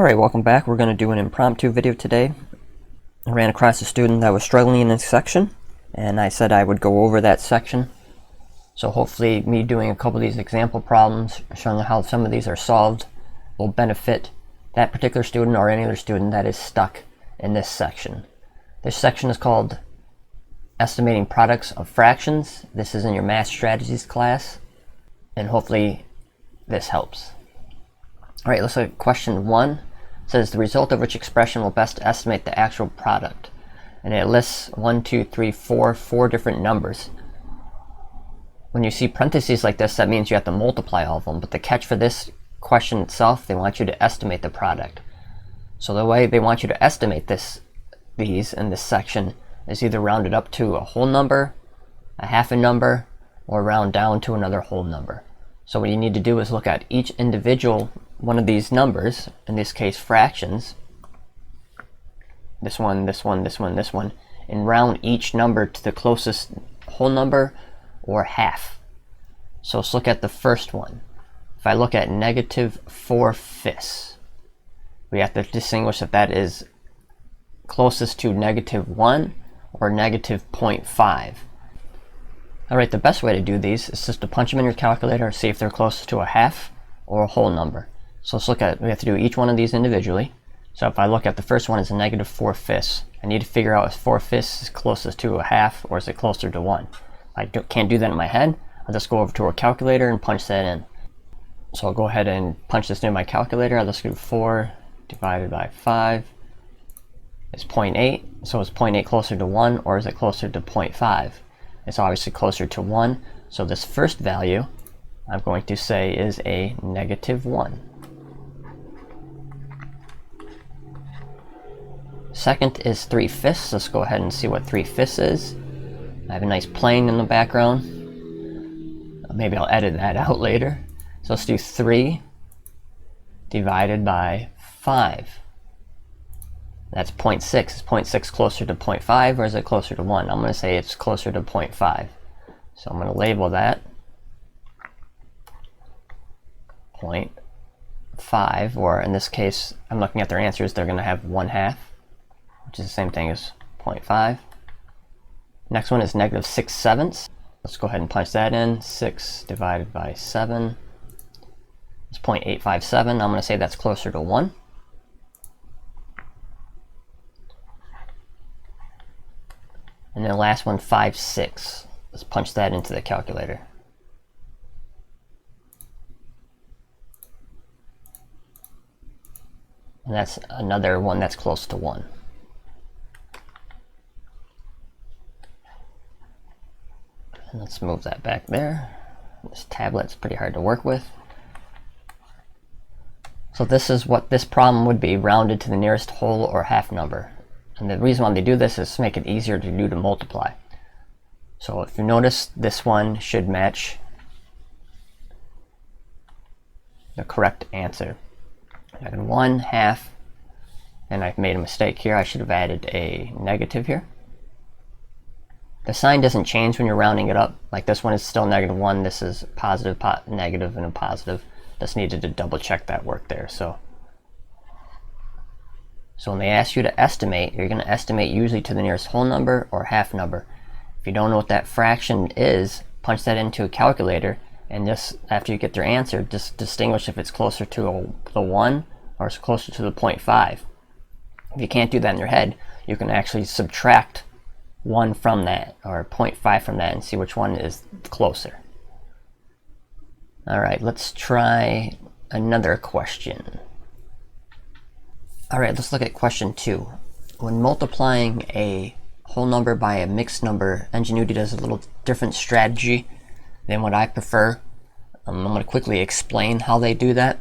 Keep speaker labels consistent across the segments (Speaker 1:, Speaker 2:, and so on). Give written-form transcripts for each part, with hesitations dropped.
Speaker 1: Alright, welcome back. We're going to do an impromptu video today. I ran across a student that was struggling in a section, and I said I would go over that section. So hopefully me doing a couple of these example problems, showing how some of these are solved, will benefit that particular student or any other student that is stuck in this section. This section is called Estimating Products of Fractions. This is in your Math Strategies class, and hopefully this helps. Alright, let's look at question 1. It says the result of which expression will best estimate the actual product. And it lists 1, 2, 3, 4 different numbers. When you see parentheses like this, that means you have to multiply all of them. But the catch for this question itself, they want you to estimate the product. So the way they want you to estimate these in this section is either round it up to a whole number, a half a number, or round down to another whole number. So what you need to do is look at each individual one of these numbers, in this case fractions, this one, this one, this one, this one, and round each number to the closest whole number or half. So let's look at the first one. If I look at -4/5, we have to distinguish if that is closest to -1 or -0.5. Alright, the best way to do these is just to punch them in your calculator, see if they're close to a half or a whole number. So let's look at, we have to do each one of these individually. So if I look at the first one as a -4/5, I need to figure out if 4/5 is closest to a half or is it closer to 1. I can't do that in my head. I'll just go over to a calculator and punch that in. So I'll go ahead and punch this in my calculator. I'll just do 4 divided by 5 is 0.8. So is 0.8 closer to 1 or is it closer to 0.5? It's obviously closer to 1. So this first value I'm going to say is a -1. Second is 3/5. Let's go ahead and see what 3/5 is. I have a nice plane in the background. Maybe I'll edit that out later. So let's do 3 divided by 5. That's 0.6. Is 0.6 closer to 0.5 or is it closer to 1? I'm going to say it's closer to 0.5. So I'm going to label that 0.5, or in this case, I'm looking at their answers, they're going to have 1/2, which is the same thing as 0.5. Next one is -6/7. Let's go ahead and punch that in. 6 divided by 7 is 0.857. I'm going to say that's closer to 1. And then the last one, 5/6. Let's punch that into the calculator. And that's another one that's close to 1. And let's move that back there. This tablet's pretty hard to work with. So this is what this problem would be, rounded to the nearest whole or half number. And the reason why they do this is to make it easier to do to multiply. So if you notice, this one should match the correct answer. I got 1/2, and I've made a mistake here. I should have added a negative here. The sign doesn't change when you're rounding it up. Like this one is still -1, this is positive, negative, and a positive. Just needed to double check that work there. So when they ask you to estimate, you're going to estimate usually to the nearest whole number or half number. If you don't know what that fraction is, punch that into a calculator, and just after you get their answer, just distinguish if it's closer to the 1 or it's closer to the 0.5. If you can't do that in your head, you can actually subtract 1 from that or 0.5 from that and see which one is closer. Alright, let's try another question. Alright, let's look at question 2. When multiplying a whole number by a mixed number, Ingenuity does a little different strategy than what I prefer. I'm going to quickly explain how they do that.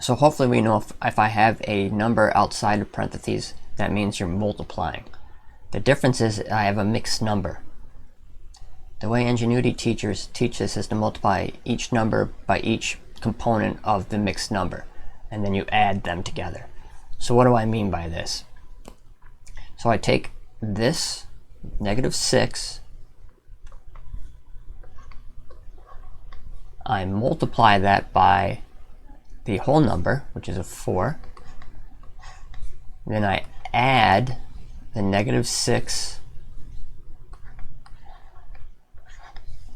Speaker 1: So hopefully we know if I have a number outside of parentheses, that means you're multiplying. The difference is I have a mixed number. The way Ingenuity teachers teach this is to multiply each number by each component of the mixed number, and then you add them together. So what do I mean by this? So I take this -6, I multiply that by the whole number, which is a 4. Then I add the negative 6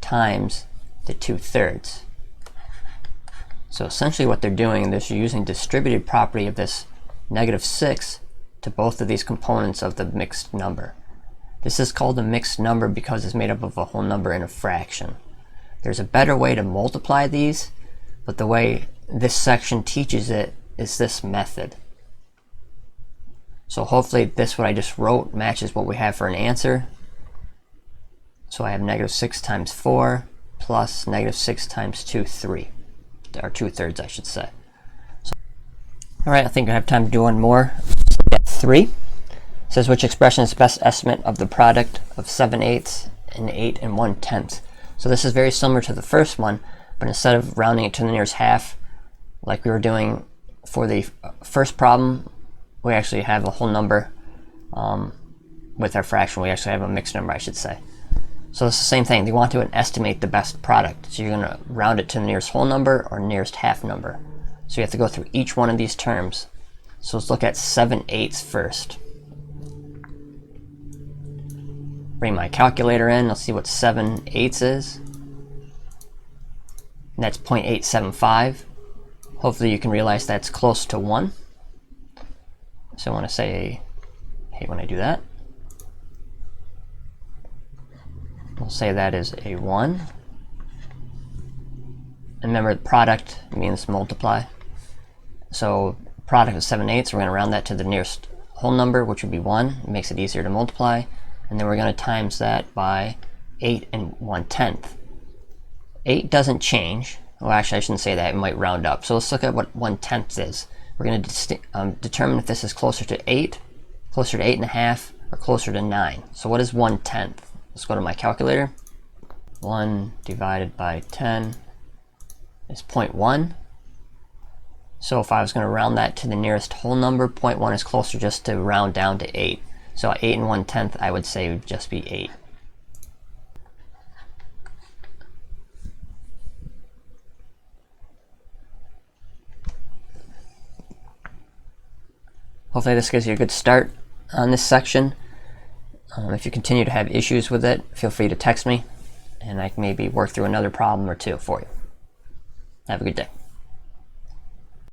Speaker 1: times the 2/3. So essentially what they're doing is they're using distributed property of this negative 6 to both of these components of the mixed number. This is called a mixed number because it's made up of a whole number and a fraction. There's a better way to multiply these, but the way this section teaches it is this method. So hopefully this, what I just wrote, matches what we have for an answer. So I have negative 6 times 4 plus negative 6 times 3, or 2/3 I should say. So, all right, I think I have time to do one more. So we got 3. It says which expression is the best estimate of the product of 7/8 and 8 1/10. So this is very similar to the first one, but instead of rounding it to the nearest half, like we were doing for the first problem, we actually have a whole number with our fraction. We actually have a mixed number, I should say. So it's the same thing. They want to estimate the best product. So you're going to round it to the nearest whole number or nearest half number. So you have to go through each one of these terms. So let's look at 7/8 first. Bring my calculator in. Let's see what 7/8 is. And that's 0.875. Hopefully you can realize that's close to 1. So I want to say, I hate when I do that. We'll say that is a 1. And remember, the product means multiply. So product of 7/8, we're going to round that to the nearest whole number, which would be 1. It makes it easier to multiply. And then we're going to times that by 8 1/10. 8 doesn't change. Well, actually, I shouldn't say that. It might round up. So let's look at what 1/10 is. We're going to determine if this is closer to 8, closer to 8.5, or closer to 9. So what is 1/10? Let's go to my calculator. 1 divided by 10 is 0.1. So if I was going to round that to the nearest whole number, 0.1 is closer just to round down to 8. So 8 1/10, I would say would just be 8. Hopefully this gives you a good start on this section. If you continue to have issues with it, feel free to text me, and I can maybe work through another problem or two for you. Have a good day.